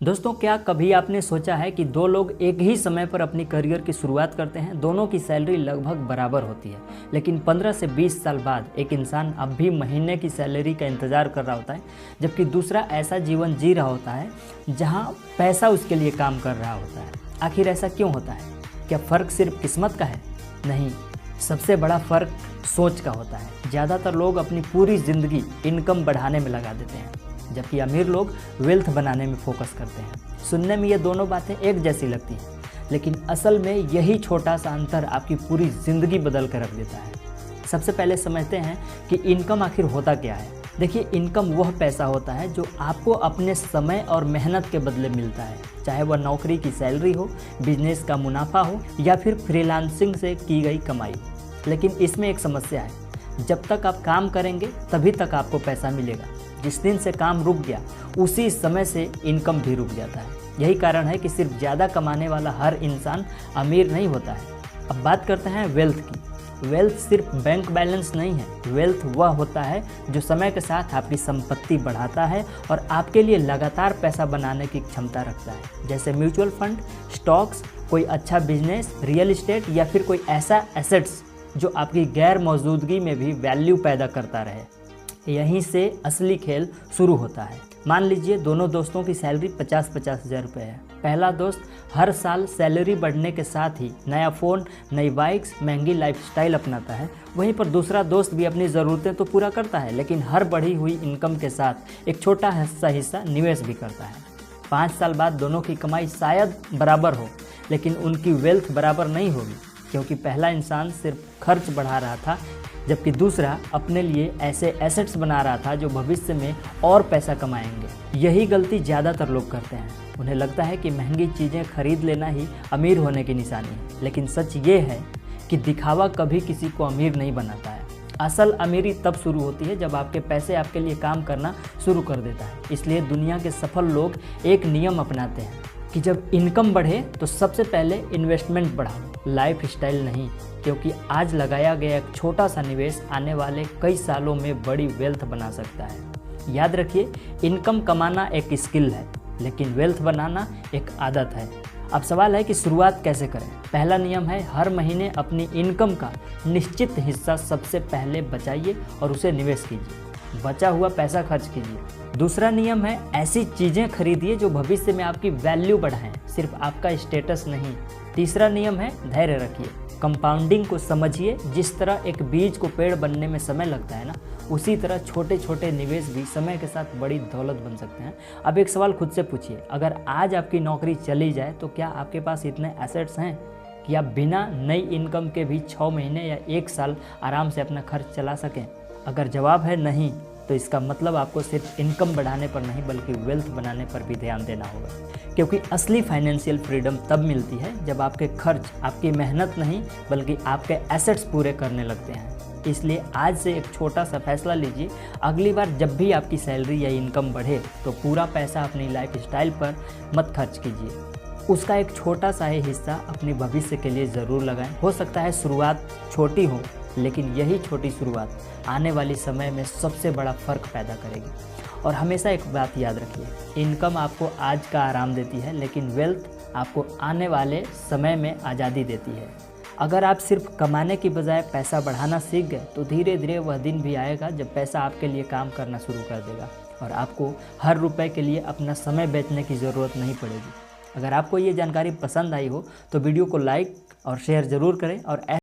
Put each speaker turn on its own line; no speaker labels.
दोस्तों, क्या कभी आपने सोचा है कि दो लोग एक ही समय पर अपनी करियर की शुरुआत करते हैं। दोनों की सैलरी लगभग बराबर होती है, लेकिन 15 से 20 साल बाद एक इंसान अब भी महीने की सैलरी का इंतज़ार कर रहा होता है, जबकि दूसरा ऐसा जीवन जी रहा होता है जहां पैसा उसके लिए काम कर रहा होता है। आखिर ऐसा क्यों होता है? क्या फ़र्क सिर्फ किस्मत का है? नहीं, सबसे बड़ा फ़र्क सोच का होता है। ज़्यादातर लोग अपनी पूरी ज़िंदगी इनकम बढ़ाने में लगा देते हैं, जबकि अमीर लोग वेल्थ बनाने में फोकस करते हैं। सुनने में ये दोनों बातें एक जैसी लगती हैं, लेकिन असल में यही छोटा सा अंतर आपकी पूरी ज़िंदगी बदल कर रख देता है। सबसे पहले समझते हैं कि इनकम आखिर होता क्या है। देखिए, इनकम वह पैसा होता है जो आपको अपने समय और मेहनत के बदले मिलता है, चाहे वह नौकरी की सैलरी हो, बिजनेस का मुनाफा हो या फिर फ्रीलांसिंग से की गई कमाई। लेकिन इसमें एक समस्या है, जब तक आप काम करेंगे तभी तक आपको पैसा मिलेगा। जिस दिन से काम रुक गया उसी समय से इनकम भी रुक जाता है। यही कारण है कि सिर्फ ज़्यादा कमाने वाला हर इंसान अमीर नहीं होता है। अब बात करते हैं वेल्थ की। वेल्थ सिर्फ बैंक बैलेंस नहीं है। वेल्थ वह होता है जो समय के साथ आपकी संपत्ति बढ़ाता है और आपके लिए लगातार पैसा बनाने की क्षमता रखता है, जैसे म्यूचुअल फंड, स्टॉक्स, कोई अच्छा बिजनेस, रियल इस्टेट या फिर कोई ऐसा एसेट्स जो आपकी गैर मौजूदगी में भी वैल्यू पैदा करता रहे। यहीं से असली खेल शुरू होता है। मान लीजिए दोनों दोस्तों की सैलरी 50-50 हज़ार रुपये है। पहला दोस्त हर साल सैलरी बढ़ने के साथ ही नया फ़ोन, नई बाइक्स, महंगी लाइफस्टाइल अपनाता है। वहीं पर दूसरा दोस्त भी अपनी ज़रूरतें तो पूरा करता है, लेकिन हर बढ़ी हुई इनकम के साथ एक छोटा हिस्सा निवेश भी करता है। 5 साल बाद दोनों की कमाई शायद बराबर हो, लेकिन उनकी वेल्थ बराबर नहीं होगी, क्योंकि पहला इंसान सिर्फ खर्च बढ़ा रहा था, जबकि दूसरा अपने लिए ऐसे एसेट्स बना रहा था जो भविष्य में और पैसा कमाएंगे। यही गलती ज़्यादातर लोग करते हैं। उन्हें लगता है कि महंगी चीज़ें खरीद लेना ही अमीर होने की निशानी है, लेकिन सच ये है कि दिखावा कभी किसी को अमीर नहीं बनाता है। असल अमीरी तब शुरू होती है जब आपके पैसे आपके लिए काम करना शुरू कर देता है। इसलिए दुनिया के सफल लोग एक नियम अपनाते हैं कि जब इनकम बढ़े तो सबसे पहले इन्वेस्टमेंट बढ़ाओ, लाइफ स्टाइल नहीं, क्योंकि आज लगाया गया एक छोटा सा निवेश आने वाले कई सालों में बड़ी वेल्थ बना सकता है। याद रखिए, इनकम कमाना एक स्किल है, लेकिन वेल्थ बनाना एक आदत है। अब सवाल है कि शुरुआत कैसे करें। पहला नियम है, हर महीने अपनी इनकम का निश्चित हिस्सा सबसे पहले बचाइए और उसे निवेश कीजिए। बचा हुआ पैसा खर्च कीजिए। दूसरा नियम है, ऐसी चीज़ें खरीदिए जो भविष्य में आपकी वैल्यू बढ़ाएं, सिर्फ आपका स्टेटस नहीं। तीसरा नियम है, धैर्य रखिए। कंपाउंडिंग को समझिए। जिस तरह एक बीज को पेड़ बनने में समय लगता है ना, उसी तरह छोटे छोटे निवेश भी समय के साथ बड़ी दौलत बन सकते हैं। अब एक सवाल खुद से पूछिए, अगर आज आपकी नौकरी चली जाए तो क्या आपके पास इतने एसेट्स हैं कि आप बिना नई इनकम के भी 6 महीने या 1 साल आराम से अपना खर्च चला सकें? अगर जवाब है नहीं, तो इसका मतलब आपको सिर्फ इनकम बढ़ाने पर नहीं बल्कि वेल्थ बनाने पर भी ध्यान देना होगा, क्योंकि असली फाइनेंशियल फ्रीडम तब मिलती है जब आपके खर्च आपकी मेहनत नहीं बल्कि आपके एसेट्स पूरे करने लगते हैं। इसलिए आज से एक छोटा सा फैसला लीजिए, अगली बार जब भी आपकी सैलरी या इनकम बढ़े तो पूरा पैसा अपनी लाइफ स्टाइल पर मत खर्च कीजिए। उसका एक छोटा सा ही हिस्सा अपने भविष्य के लिए ज़रूर लगाएं। हो सकता है शुरुआत छोटी हो, लेकिन यही छोटी शुरुआत आने वाली समय में सबसे बड़ा फ़र्क पैदा करेगी। और हमेशा एक बात याद रखिए, इनकम आपको आज का आराम देती है, लेकिन वेल्थ आपको आने वाले समय में आज़ादी देती है। अगर आप सिर्फ कमाने की बजाय पैसा बढ़ाना सीख गए तो धीरे धीरे वह दिन भी आएगा जब पैसा आपके लिए काम करना शुरू कर देगा और आपको हर रुपए के लिए अपना समय बेचने की ज़रूरत नहीं पड़ेगी। अगर आपको ये जानकारी पसंद आई हो तो वीडियो को लाइक और शेयर ज़रूर करें और